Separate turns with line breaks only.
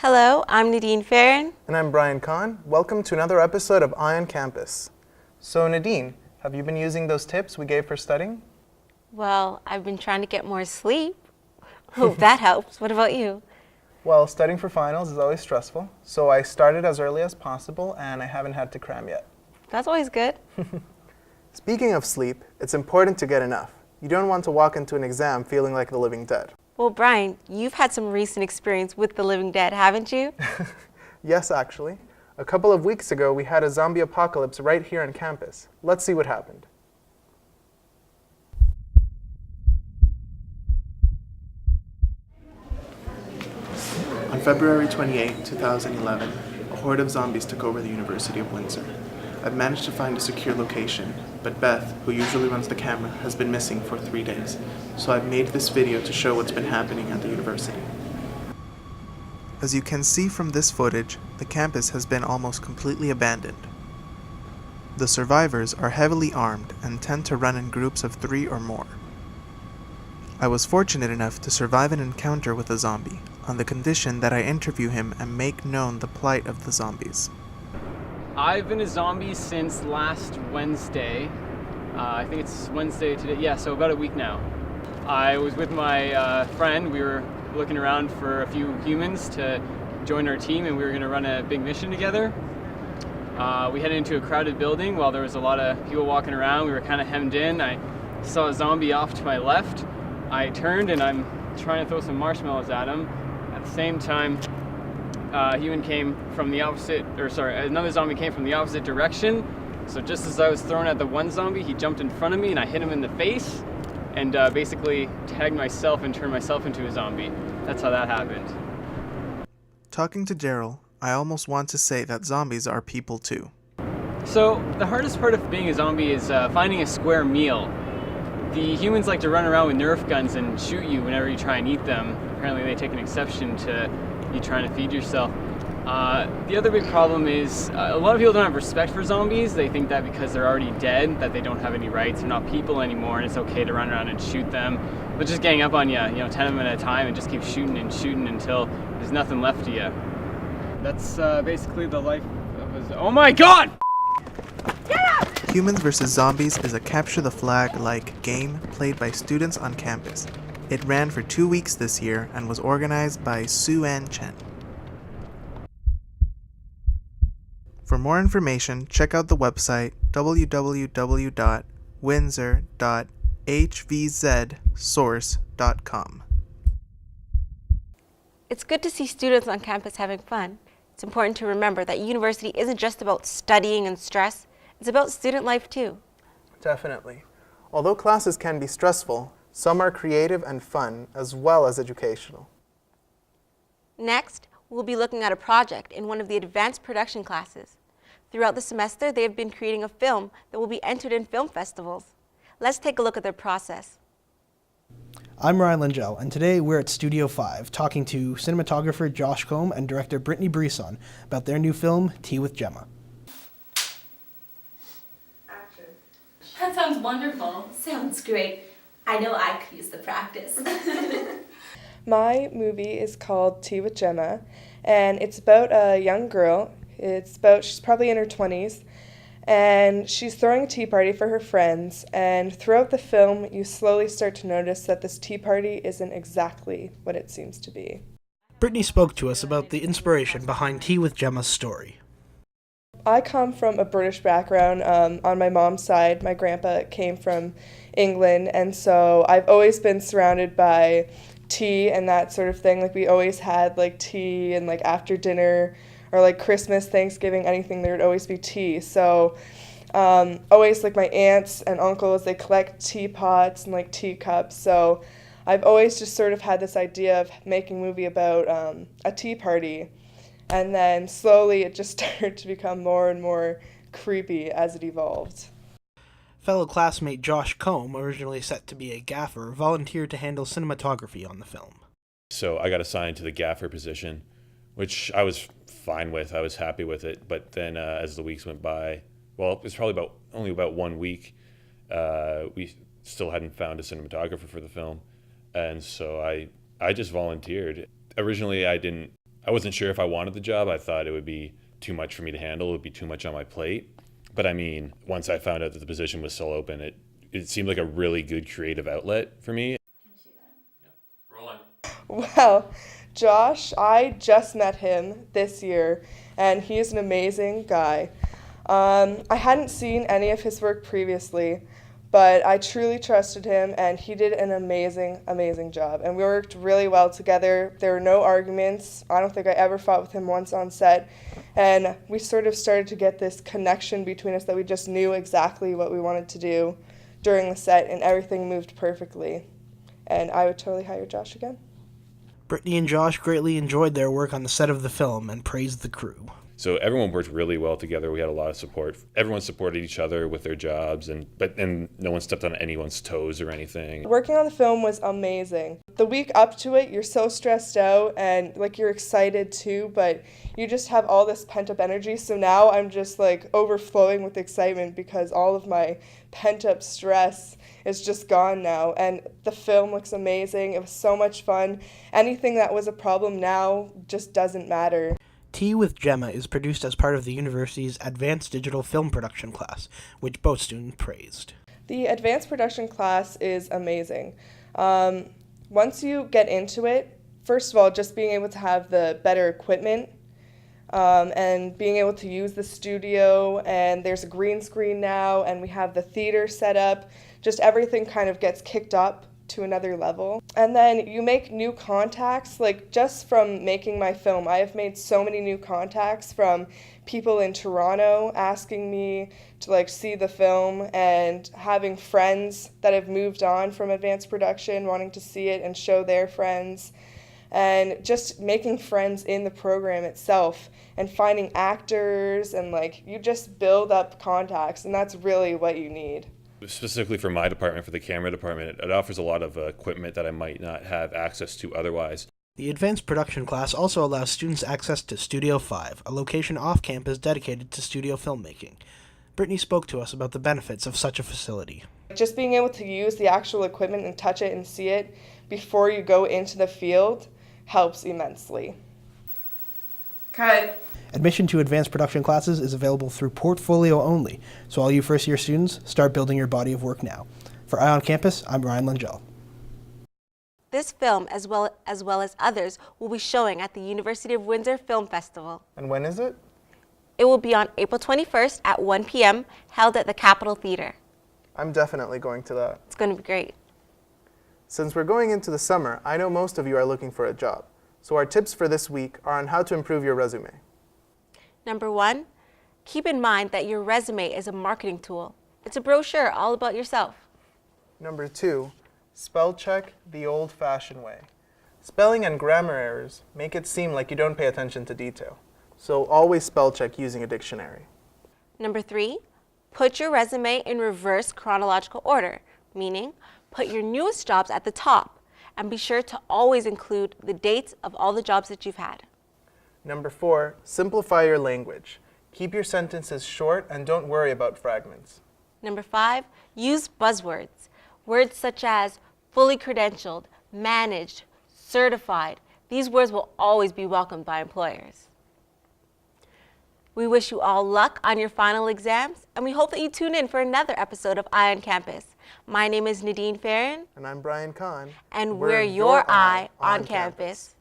Hello, I'm Nadine Farron.
And I'm Brian Kahn. Welcome to another episode of Eye on Campus. So Nadine, have you been using those tips we gave for studying?
Well, I've been trying to get more sleep. Hope that helps. What about you?
Well, studying for finals is always stressful, so I started as early as possible and I haven't had to cram yet.
That's always good.
Speaking of sleep, it's important to get enough. You don't want to walk into an exam feeling like the living dead.
Well, Brian, you've had some recent experience with the living dead, haven't you?
Yes, actually. A couple of weeks ago, we had a zombie apocalypse right here on campus. Let's see what happened. On February 28, 2011, a horde of zombies took over the University of Windsor. I've managed to find a secure location, but Beth, who usually runs the camera, has been missing for 3 days, so I've made this video to show what's been happening at the university. As you can see from this footage, the campus has been almost completely abandoned. The survivors are heavily armed and tend to run in groups of 3 or more. I was fortunate enough to survive an encounter with a zombie, on the condition that I interview him and make known the plight of the zombies.
I've been a zombie since last Wednesday. I think it's Wednesday today. Yeah, so about a week now. I was with my friend. We were looking around for a few humans to join our team, and we were going to run a big mission together. We headed into a crowded building while there was a lot of people walking around. We were kind of hemmed in. I saw a zombie off to my left. I turned and I'm trying to throw some marshmallows at him. At the same time, another zombie came from the opposite direction. So just as I was throwing at the one zombie, he jumped in front of me and I hit him in the face and basically tagged myself and turned myself into a zombie. That's how that happened.
Talking to Daryl, I almost want to say that zombies are people too.
So the hardest part of being a zombie is finding a square meal. The humans like to run around with Nerf guns and shoot you whenever you try and eat them. Apparently they take an exception to you trying to feed yourself. The other big problem is a lot of people don't have respect for zombies. They think that because they're already dead, that they don't have any rights, they're not people anymore, and it's okay to run around and shoot them. But just gang up on you, 10 of them at a time, and just keep shooting and shooting until there's nothing left of you. That's basically the life of a... Oh my god!
Humans vs. Zombies is a capture-the-flag-like game played by students on campus. It ran for 2 weeks this year and was organized by Sue-Ann Chen. For more information, check out the website www.windsor.hvzsource.com.
It's good to see students on campus having fun. It's important to remember that university isn't just about studying and stress, it's about student life too.
Definitely. Although classes can be stressful, some are creative and fun, as well as educational.
Next, we'll be looking at a project in one of the advanced production classes. Throughout the semester, they have been creating a film that will be entered in film festivals. Let's take a look at their process.
I'm Ryan Lingell, and today we're at Studio 5 talking to cinematographer Josh Combe and director Brittany Brisson about their new film, Tea with Gemma.
Action. That sounds wonderful.
Sounds great. I know I could use the practice.
My movie is called Tea with Gemma, and it's about a young girl. She's probably in her 20s, and she's throwing a tea party for her friends, and throughout the film you slowly start to notice that this tea party isn't exactly what it seems to be.
Brittany spoke to us about the inspiration behind Tea with Gemma's story.
I come from a British background. On my mom's side, my grandpa came from England, and so I've always been surrounded by tea and that sort of thing. Like, we always had like tea, and like after dinner or like Christmas, Thanksgiving, anything, there would always be tea. So always like my aunts and uncles, they collect teapots and like teacups. So I've always just sort of had this idea of making a movie about a tea party. And then slowly it just started to become more and more creepy as it evolved.
Fellow classmate Josh Combe, originally set to be a gaffer, volunteered to handle cinematography on the film.
So I got assigned to the gaffer position, which I was fine with. I was happy with it. But then as the weeks went by, well, it was probably only about 1 week, we still hadn't found a cinematographer for the film. And so I just volunteered. Originally, I I wasn't sure if I wanted the job. I thought it would be too much for me to handle. It would be too much on my plate. But I mean, once I found out that the position was still open, it seemed like a really good creative outlet for me. Rolling.
Wow, Josh, I just met him this year, and he's an amazing guy. I hadn't seen any of his work previously, but I truly trusted him, and he did an amazing, amazing job. And we worked really well together. There were no arguments. I don't think I ever fought with him once on set. And we sort of started to get this connection between us that we just knew exactly what we wanted to do during the set, and everything moved perfectly. And I would totally hire Josh again.
Brittany and Josh greatly enjoyed their work on the set of the film and praised the crew.
So everyone worked really well together. We had a lot of support. Everyone supported each other with their jobs, and no one stepped on anyone's toes or anything.
Working on the film was amazing. The week up to it, you're so stressed out and like you're excited too, but you just have all this pent-up energy. So now I'm just like overflowing with excitement because all of my pent-up stress is just gone now. And the film looks amazing. It was so much fun. Anything that was a problem now just doesn't matter.
Tea with Gemma is produced as part of the university's Advanced Digital Film Production class, which both students praised.
The advanced production class is amazing. Once you get into it, first of all, just being able to have the better equipment and being able to use the studio, and there's a green screen now, and we have the theater set up, just everything kind of gets kicked up to another level. And then you make new contacts, like just from making my film, I have made so many new contacts from people in Toronto asking me to like see the film, and having friends that have moved on from advanced production wanting to see it and show their friends, and just making friends in the program itself and finding actors, and like you just build up contacts, and that's really what you need.
Specifically for my department, for the camera department, it offers a lot of equipment that I might not have access to otherwise.
The advanced production class also allows students access to Studio 5, a location off campus dedicated to studio filmmaking. Brittany spoke to us about the benefits of such a facility.
Just being able to use the actual equipment and touch it and see it before you go into the field helps immensely. Cut.
Admission to advanced production classes is available through portfolio only, so all you first-year students, start building your body of work now. For Eye on Campus, I'm Ryan Lingell.
This film, as well as others, will be showing at the University of Windsor Film Festival.
And when is it?
It will be on April 21st at 1 p.m., held at the Capitol Theater.
I'm definitely going to that.
It's going to be great.
Since we're going into the summer, I know most of you are looking for a job. So our tips for this week are on how to improve your resume.
Number 1, keep in mind that your resume is a marketing tool. It's a brochure all about yourself.
Number 2, spell check the old-fashioned way. Spelling and grammar errors make it seem like you don't pay attention to detail. So always spell check using a dictionary.
Number 3, put your resume in reverse chronological order, meaning put your newest jobs at the top, and be sure to always include the dates of all the jobs that you've had.
Number 4, simplify your language. Keep your sentences short and don't worry about fragments.
Number 5, use buzzwords. Words such as fully credentialed, managed, certified. These words will always be welcomed by employers. We wish you all luck on your final exams, and we hope that you tune in for another episode of Eye on Campus. My name is Nadine Farron.
And I'm Brian Kahn.
And we're your Eye on Campus.